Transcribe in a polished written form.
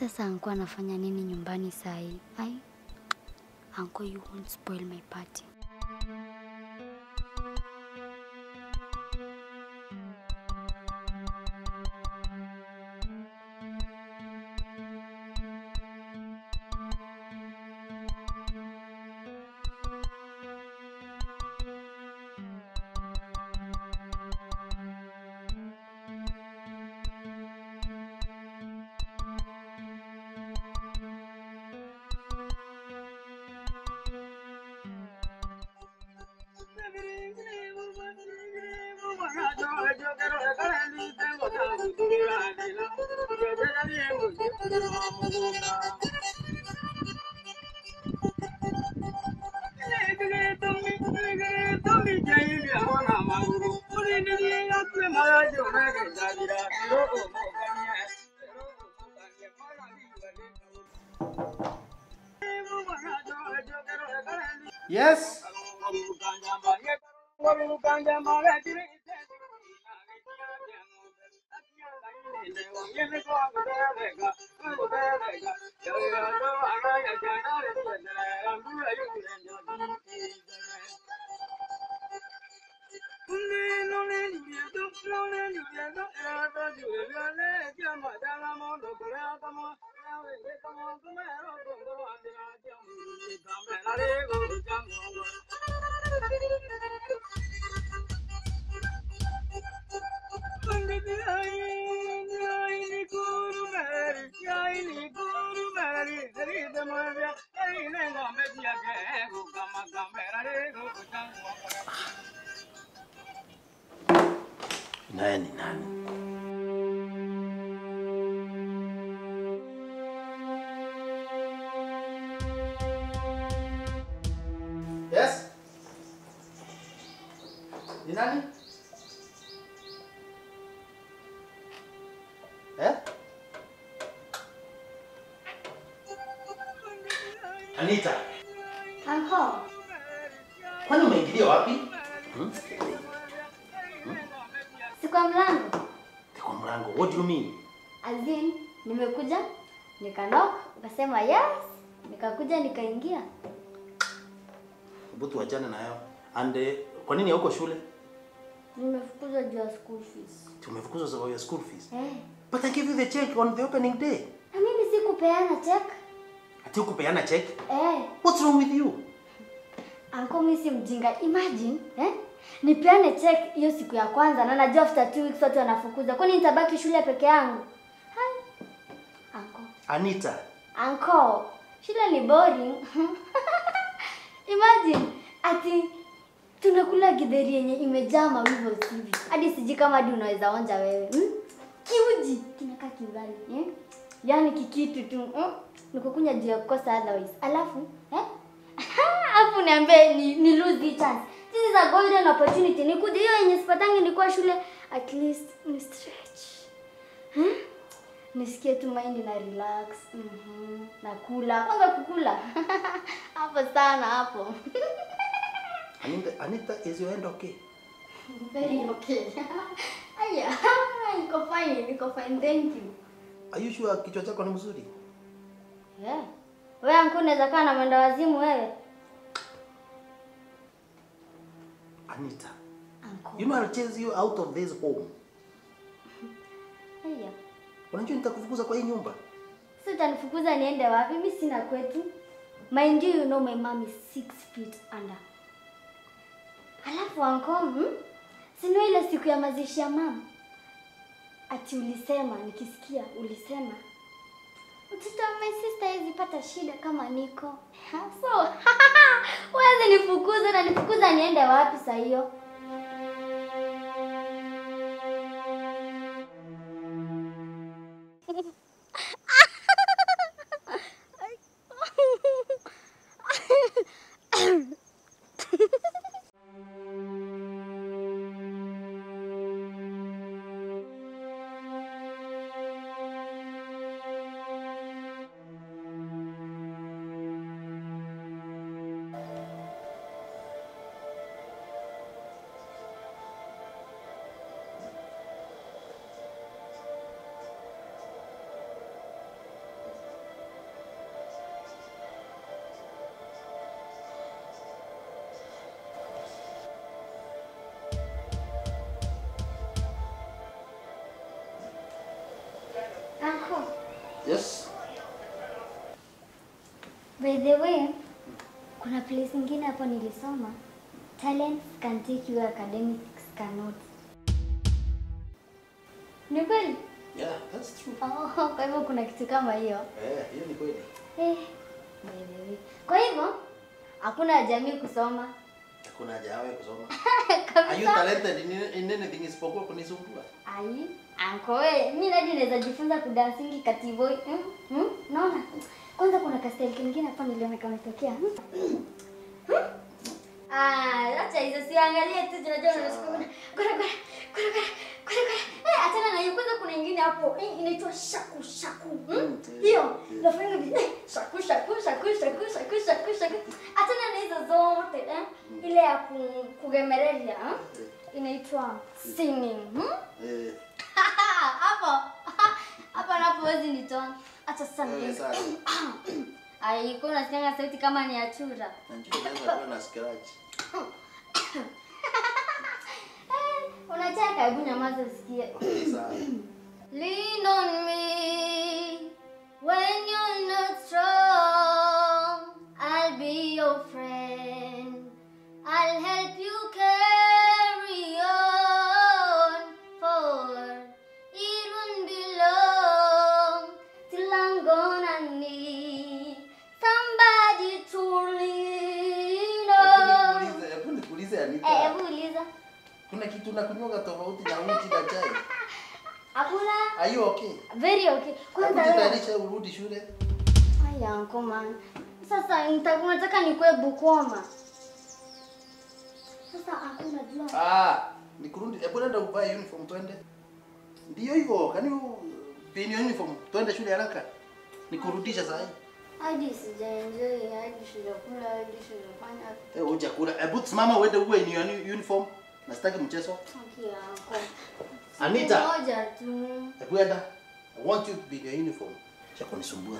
Sasa anko anafanya nini nyumbani saa hii? Ai, anko, you won't spoil my party. Yes. Nani? Yes? Ni nani? Anita. Anko. Kwani umeingilia wapi? Si kwa mlango. Kwa mlango. What do you mean? As in, nimekuja, nikanock, ukasema yes, nikakuja nikaingia. Hebu tuachane nayo. And kwa nini hauko shule? Nimefukuzwa juu ya school fees. Tumefukuzwa sababu ya school fees. But I gave you the check on the opening day. Na mimi sikupeana check. Ati ukupeana check? What's wrong with you? Anko, mimi si mjinga. Imagine, nipeane check hiyo siku ya kwanza na najua after 2 weeks watu wanafukuza. Kwani nitabaki shule peke yangu? Hai. Anko. Anita. Anko, shule ni boring. Imagine, ati tunakula githeri yenye imejaa mawivo hivi. Hadi siji kama hadi unaweza onja wewe. Kiuji kinakaa kiugali, Yaani kikitu tu. Nikukunya juu ya kukosa otherwise. Alafu, Alafu niambie ni lose the chance. This is a golden opportunity. Nikuje hiyo yenye sipatangi nilikuwa shule, at least ni stretch. Nisikie tu mind na relax. Nakula. Kwanza kukula. Hapo sana hapo. Anita, is your end okay? Very okay. Aya, niko fine, thank you. Are you sure kichwa chako ni mzuri? Yeah. Wewe anko unaweza kaa na mwenda wazimu wewe? Anita. Uncle. You know I'll chase you out of this home. Aya. Unajua nitakufukuza kwa hii nyumba? Sasa utanifukuza niende wapi? Mimi sina kwetu. Mind you know my mom is 6 feet under. Alafu anko, sino ile siku ya mazishi ya mama. Ati ulisema, nikisikia ulisema, mtoto wa my sister hizipata shida kama niko. So, wewe nifukuza na nifukuza niende wapi saa hiyo? By the way, kuna place nyingine hapo nilisoma. Talents can take you, academics cannot. Ni kweli? Yeah, that's true. Oh, kwa hivyo kuna kitu kama hiyo. Hiyo ni kweli. By the way. Kwa hivyo hakuna jamii kusoma. Hakuna haja yawe kusoma. Kabisa. Are you talented in anything isipokuwa kunisumbua? Ai, anko wewe, mimi hadi naweza jifunza kudansingi katiboy. Naona? Kwanza kuna kastyle kingine hapa niliona kama imetokea. Acha hizo siangalie tu tunajua unashukuru. Kora. Achana na hiyo kwanza kuna nyingine hapo. Inaitwa shaku. Hiyo, nafanya hivi. Shaku. Achana na hizo zote, ile ya kugemerelia, inaitwa singing. Hapa napo wezi nitoa. Acha sana. Ai, kuna nasikia sauti kama ni ya chura. Najua na scratch. Unacheka, hebu nyamaza usikie. Sawa. Lean on me when you're not strong. I'll be your friend. I'll help you carry on, for it won't be long till I'm gonna need somebody to lean on. Hebu nikuulize Anita. Hebu uliza. Kuna kitu nakunywa tofauti na uji na chai? Hakuna. Are you okay? Very okay. Kwanza Utanisha urudi shule? Aya, uncle man. Sasa nataka nikuwe Bukoma. Sasa hakuna jua. Nikurudi. Hebu nenda uvae uniform twende. Ndio hivyo. Kani pini uniform twende shule haraka. Nikurudisha saa hii. Hadi sijaenjoy, hadi sijakula, hadi sijafanya. Uja kula. Hebu simama uende uwe ni uniform. Na sitaki mchezo. Okay, uncle. Anita. Moja tu. Hebu enda. I want you to be in your uniform. Cha kunisumbua.